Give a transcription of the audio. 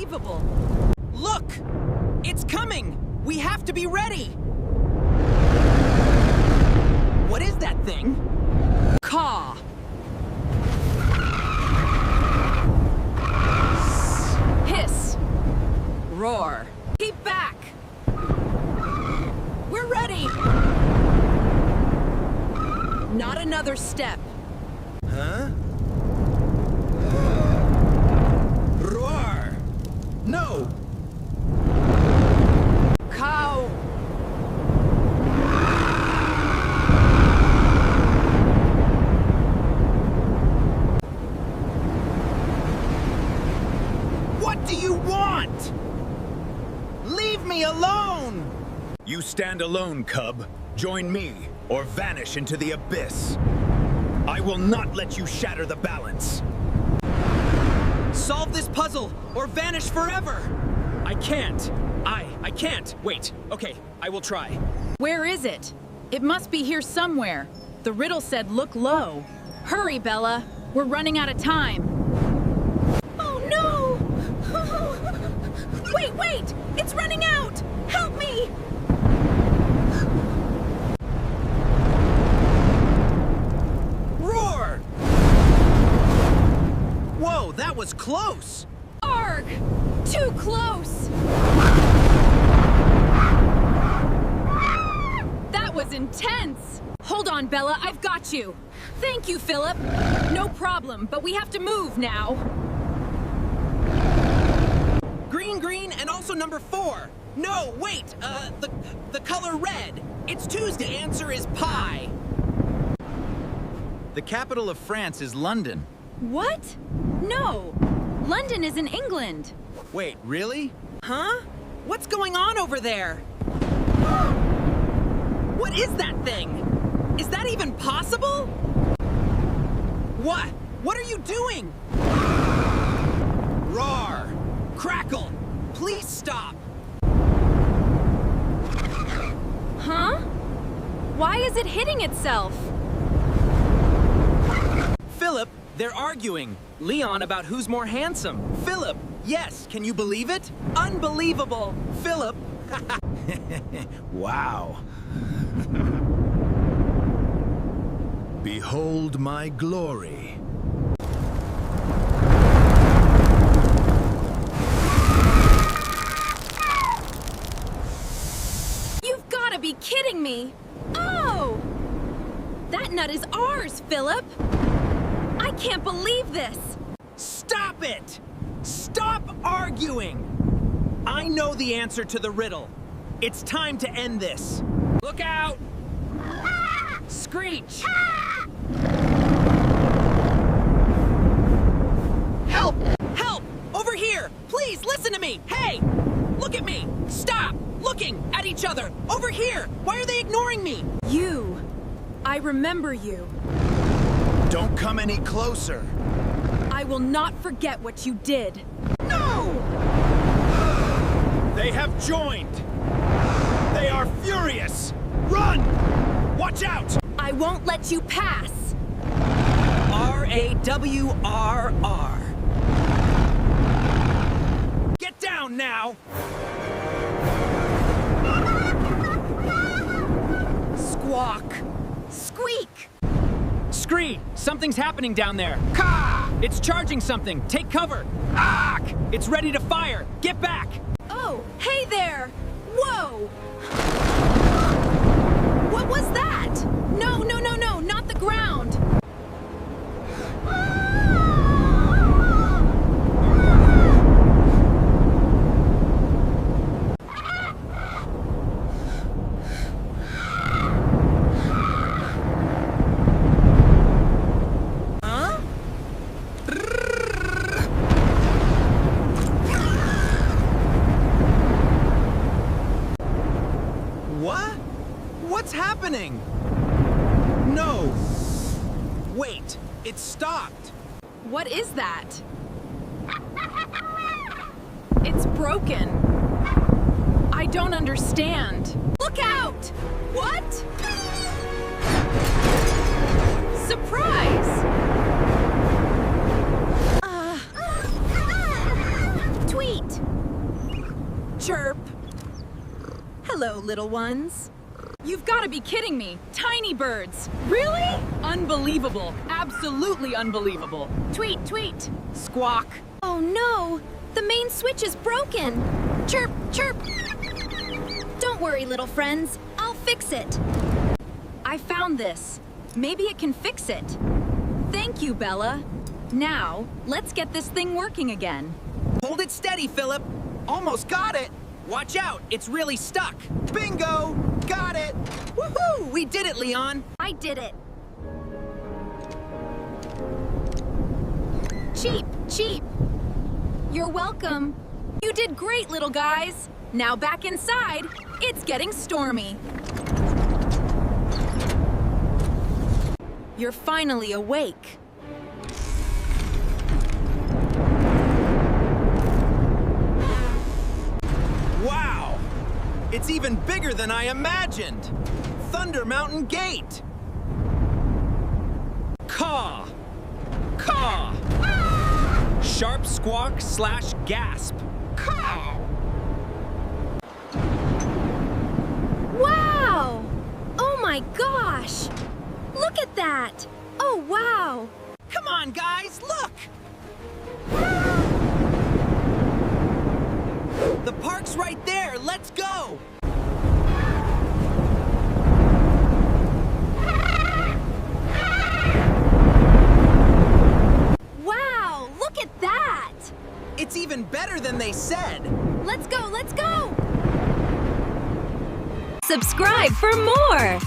Unbelievable! Look! It's coming! We have to be ready! What is that thing? Caw! Hiss! Roar! Keep back! We're ready! Not another step. Huh? Roar! No! Cow! What do you want? Leave me alone! You stand alone, cub. Join me, or vanish into the abyss. I will not let you shatter the balance. Solve this puzzle, or vanish forever! I can't. I can't. Wait. Okay, I will try. Where is it? It must be here somewhere. The riddle said look low. Hurry, Bella. We're running out of time. Oh, no! Wait! It's running out! Help me! Roar! Whoa, that was close! Arg! Too close! That was intense! Hold on, Bella, I've got you. Thank you, Phillip. No problem, but we have to move now. Green, and also number 4. No, wait, the color red. It's Tuesday. The answer is pie. The capital of France is London. What? No! London is in England. Wait, really? Huh? What's going on over there? What is that thing? Is that even possible? What? What are you doing? Roar! Crackle! Please stop! Huh? Why is it hitting itself? Phillip, they're arguing. Leon about who's more handsome. Phillip, yes, can you believe it? Unbelievable! Phillip! Wow. Behold my glory. You've got to be kidding me! Oh! That nut is ours, Phillip! I can't believe this! Stop it! Stop arguing! I know the answer to the riddle. It's time to end this. Look out! Screech! Help! Help! Over here! Please listen to me! Hey! Look at me! Stop! Looking at each other! Over here! Why are they ignoring me? You. I remember you. Don't come any closer. I will not forget what you did. No! They have joined. They are furious. Run! Watch out! I won't let you pass. R-A-W-R-R. Get down now! Squawk! Squeak! Scree! Something's happening down there! Caw! It's charging something! Take cover! Ack! It's ready to fire! Get back! Oh, hey there! Whoa! What was that? No, not the ground! What? What's happening? No! Wait, it stopped! What is that? It's broken. I don't understand. Look out! What? Surprise! Tweet! little ones. You've got to be kidding me. Tiny birds. Really? Unbelievable. Absolutely unbelievable. Tweet, tweet. Squawk. Oh no! The main switch is broken! Chirp, chirp! Don't worry, little friends. I'll fix it. I found this. Maybe it can fix it. Thank you, Bella. Now, let's get this thing working again. Hold it steady, Phillip. Almost got it. Watch out, it's really stuck. Bingo! Got it! Woohoo! We did it, Leon. I did it. Cheap, cheap. You're welcome. You did great, little guys. Now back inside. It's getting stormy. You're finally awake. Wow! It's even bigger than I imagined. Thunder Mountain Gate. Caw. Caw. Sharp squawk slash gasp. Caw. Wow! Oh my gosh! Look at that! Oh wow! Come on, guys, look! The park's right there. Let's go! Wow! Look at that! It's even better than they said. Let's go! Let's go! Subscribe for more!